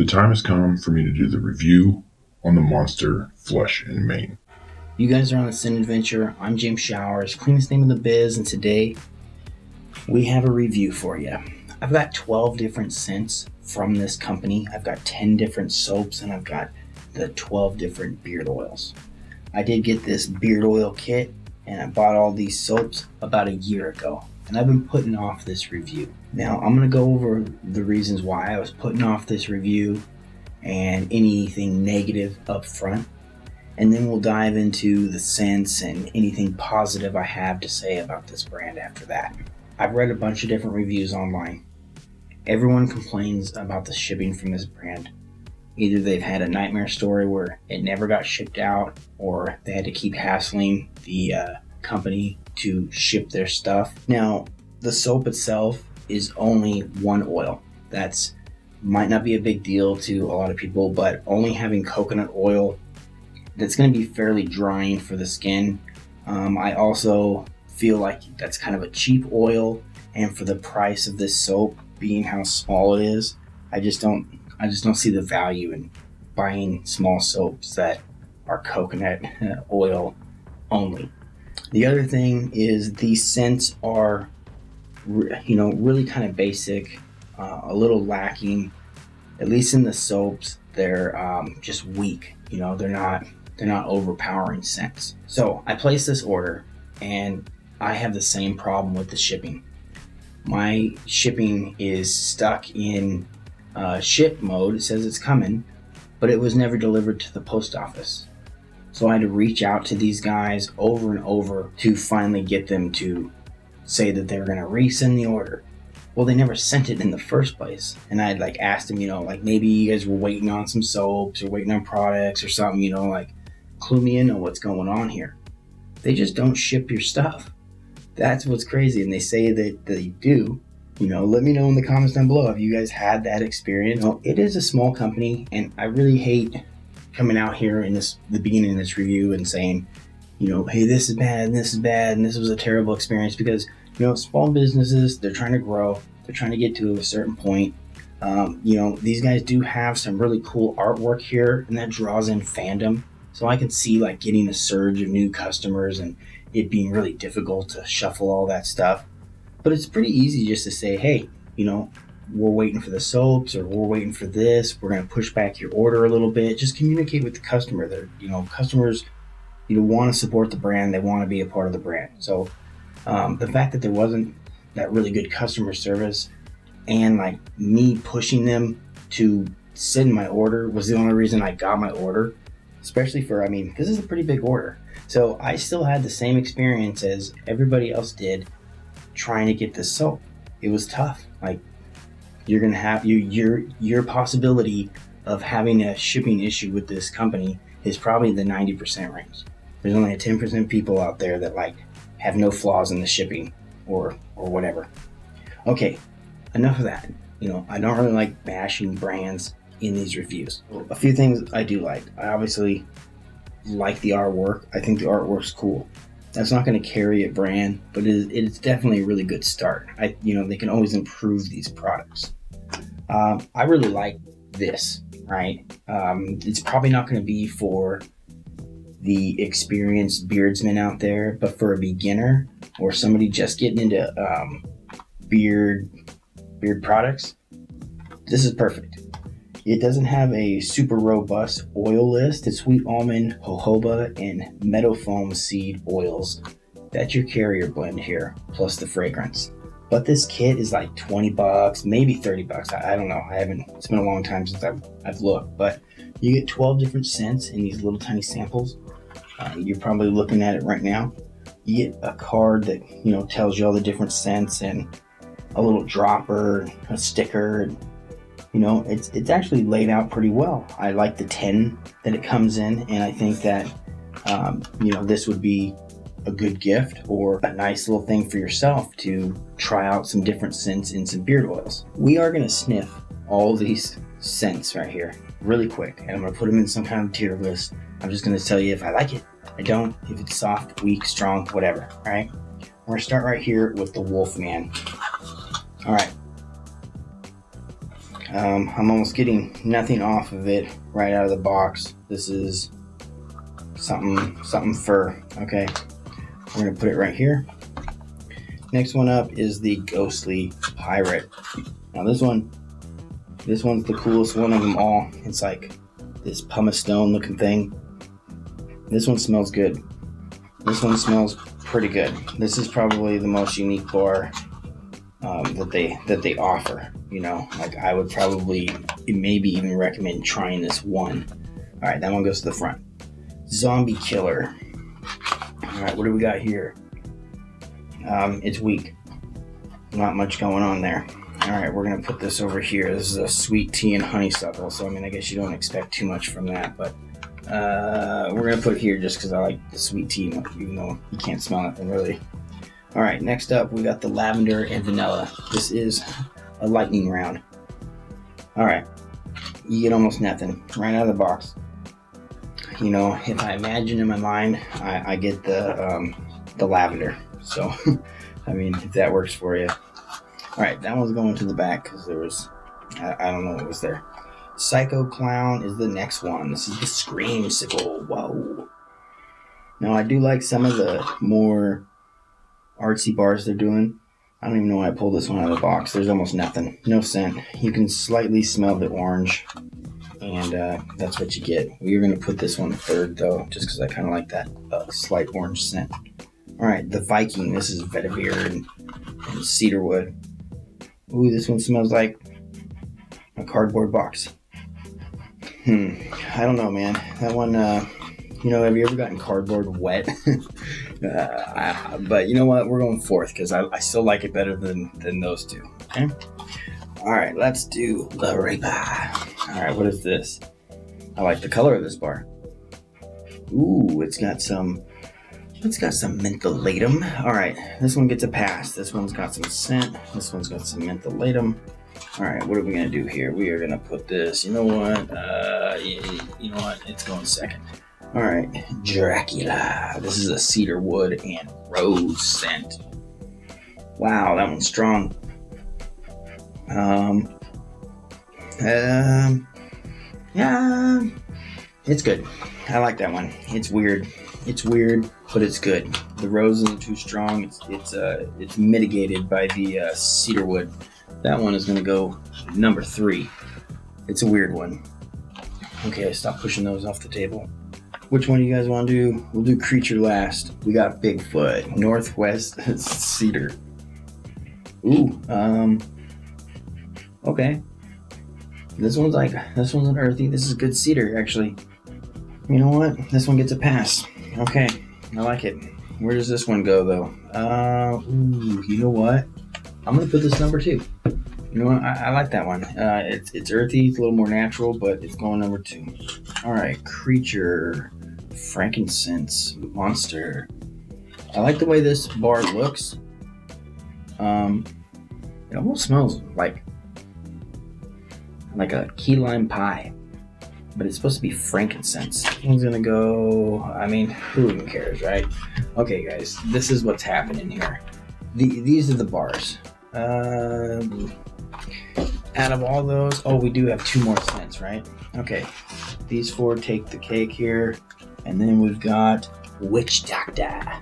The time has come for me to do the review on the Monster Flush and Mane. You guys are on the Sin Adventure. I'm James Showers, cleanest name in the biz, and today we have a review for you. I've got 12 different scents from this company. I've got 10 different soaps, and I've got the 12 different beard oils. I did get this beard oil kit, and I bought all these soaps about a year ago, and I've been putting off this review. Now, I'm going to go over the reasons why I was putting off this review and anything negative up front, and then we'll dive into the scents and anything positive I have to say about this brand after that. I've read a bunch of different reviews online. Everyone complains about the shipping from this brand. Either they've had a nightmare story where it never got shipped out, or they had to keep hassling the company to ship their stuff. Now, the soap itself is only one oil. That's might not be a big deal to a lot of people, but only having coconut oil, that's going to be fairly drying for the skin. I also feel like that's kind of a cheap oil, and for the price of this soap being how small it is, I just don't see the value in buying small soaps that are coconut oil only. The other thing is these scents are really kind of basic, a little lacking. At least in the soaps, they're just weak. They're not overpowering scents. So I placed this order, and I have the same problem with the shipping. My shipping is stuck in ship mode. It says it's coming, but it was never delivered to the post office. So I had to reach out to these guys over and over to finally get them to say that they were going to resend the order. Well, they never sent it in the first place. And I'd asked them, maybe you guys were waiting on some soaps or waiting on products or something, clue me in on what's going on here. They just don't ship your stuff. That's what's crazy. And they say that they do. Let me know in the comments down below if you guys had that experience. It is a small company, and I really hate coming out here in the beginning of this review and saying, hey, this is bad and this is bad and this was a terrible experience, because small businesses, they're trying to grow, they're trying to get to a certain point. These guys do have some really cool artwork here, and that draws in fandom. So I can see getting a surge of new customers and it being really difficult to shuffle all that stuff. But it's pretty easy just to say, hey, we're waiting for the soaps, or we're waiting for this. We're going to push back your order a little bit. Just communicate with the customer. Customers, want to support the brand. They want to be a part of the brand. So the fact that there wasn't that really good customer service, and me pushing them to send my order was the only reason I got my order, especially because this is a pretty big order. So I still had the same experience as everybody else did trying to get this soap. It was tough. You're going to have your possibility of having a shipping issue with this company is probably the 90% range. There's only a 10% people out there that have no flaws in the shipping or whatever. Okay, enough of that. I don't really like bashing brands in these reviews. A few things I do like. I obviously like the artwork. I think the artwork's cool. That's not going to carry a brand, but it's definitely a really good start. They can always improve these products. I really like this, right? It's probably not going to be for the experienced beardsman out there, but for a beginner or somebody just getting into beard products, this is perfect. It doesn't have a super robust oil list. It's sweet almond, jojoba, and meadow foam seed oils. That's your carrier blend here, plus the fragrance. But this kit is $20, maybe $30. I don't know. It's been a long time since I've looked, but you get 12 different scents in these little tiny samples. You're probably looking at it right now. You get a card that, tells you all the different scents, and a little dropper, a sticker. It's actually laid out pretty well. I like the 10 that it comes in, and I think that, this would be a good gift or a nice little thing for yourself to try out some different scents in some beard oils. We are going to sniff all these scents right here really quick, and I'm going to put them in some kind of tier list. I'm just going to tell you if I like it, I don't, if it's soft, weak, strong, whatever. All right. We're going to start right here with the Wolfman. All right. I'm almost getting nothing off of it right out of the box. This is something fur. Okay, we're gonna put it right here. Next one up is the Ghostly Pirate. Now this one's the coolest one of them all. It's like this pumice stone looking thing. This one smells good. This one smells pretty good. This is probably the most unique bar that they offer. You know, like I would probably maybe even recommend trying this one. All right, that one goes to the front. Zombie Killer. All right, what do we got here? It's weak. Not much going on there. All right, we're gonna put this over here. This is a sweet tea and honeysuckle. So I mean, I guess you don't expect too much from that, but we're gonna put it here just because I like the sweet tea, even though you can't smell nothing really. All right, next up we got the lavender and vanilla. This is a lightning round. All right, you get almost nothing right out of the box. You know, if I imagine in my mind, I get the lavender. So, I mean, if that works for you. All right, that one's going to the back because there was, I don't know what was there. Psycho Clown is the next one. This is the Screamsicle. Whoa. Now, I do like some of the more artsy bars they're doing. I don't even know why I pulled this one out of the box. There's almost nothing. No scent. You can slightly smell the orange, and that's what you get. We're going to put this one third, though, just because I kind of like that slight orange scent. All right, the Viking. This is vetiver and cedarwood. Ooh, this one smells like a cardboard box. I don't know, man. That one, you know, have you ever gotten cardboard wet? But you know what? We're going fourth because I still like it better than those two. Okay. All right, let's do the Reaper. All right, what is this? I like the color of this bar. Ooh, it's got some mentholatum. All right, this one gets a pass. This one's got some scent. This one's got some mentholatum. All right, what are we gonna do here? We are gonna put this. You know what? You know what? It's going second. All right, Dracula. This is a cedarwood and rose scent. Wow, that one's strong. Yeah, it's good. I like that one. It's weird, but it's good. The rose isn't too strong. It's mitigated by the cedarwood. That one is gonna go number 3. It's a weird one. Okay, stop pushing those off the table. Which one do you guys want to do? We'll do creature last. We got Bigfoot, Northwest Cedar. Ooh, okay. This one's an earthy. This is good cedar, actually. You know what? This one gets a pass. Okay, I like it. Where does this one go, though? Ooh, you know what? I'm gonna put this number 2. You know what? I like that one. It's earthy. It's a little more natural, but it's going number 2. All right, creature, frankincense, monster. I like the way this bar looks. It almost smells like a key lime pie, but it's supposed to be frankincense. This one's gonna go. I mean, who even cares, right? Okay, guys, this is what's happening here. These are the bars. Out of all those, we do have 2 more scents, right? Okay, these 4 take the cake here, and then we've got Witch Doctor. I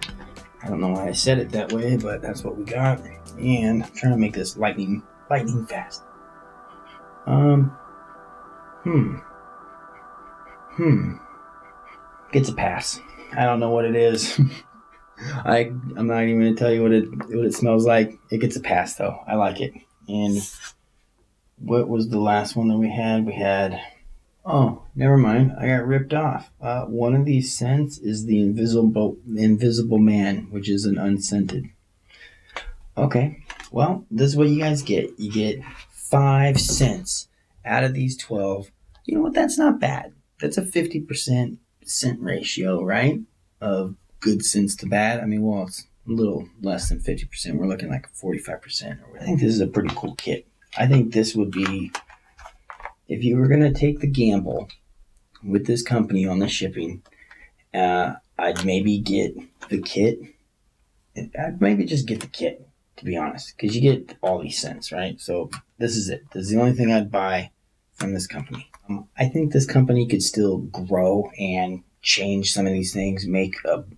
don't know why I said it that way, but that's what we got. And I'm trying to make this lightning fast. Gets a pass. I don't know what it is. I'm not even gonna tell you what it smells like. It gets a pass though. I like it. And what was the last one that we had? We had, oh, never mind. I got ripped off. One of these scents is the Invisible Man, which is an unscented. Okay, well, this is what you guys get. You get 5 scents out of these 12. You know what? That's not bad. That's a 50% scent ratio, right? Of good scents to bad. I mean, well, it's a little less than 50%. We're looking like 45%. I think this is a pretty cool kit. I think this would be, if you were going to take the gamble with this company on the shipping, I'd maybe get the kit. I'd maybe just get the kit. to be honest, because you get all these scents, right? So this is it. This is the only thing I'd buy from this company. I think this company could still grow and change some of these things, make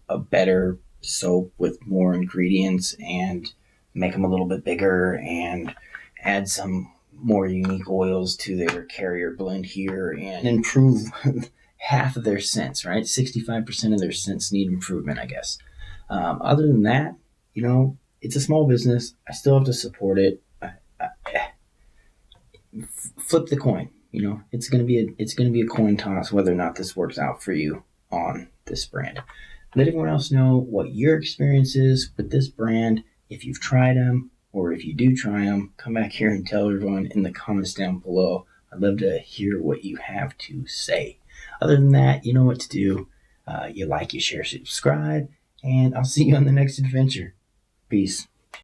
a better soap with more ingredients and make them a little bit bigger and add some more unique oils to their carrier blend here and improve half of their scents, right? 65% of their scents need improvement, I guess. Other than that, it's a small business. I still have to support it. Flip the coin. It's gonna be a coin toss whether or not this works out for you on this brand. Let everyone else know what your experience is with this brand. If you've tried them, or if you do try them, come back here and tell everyone in the comments down below. I'd love to hear what you have to say. Other than that, you know what to do. You like, you share, subscribe, and I'll see you on the next adventure. Peace.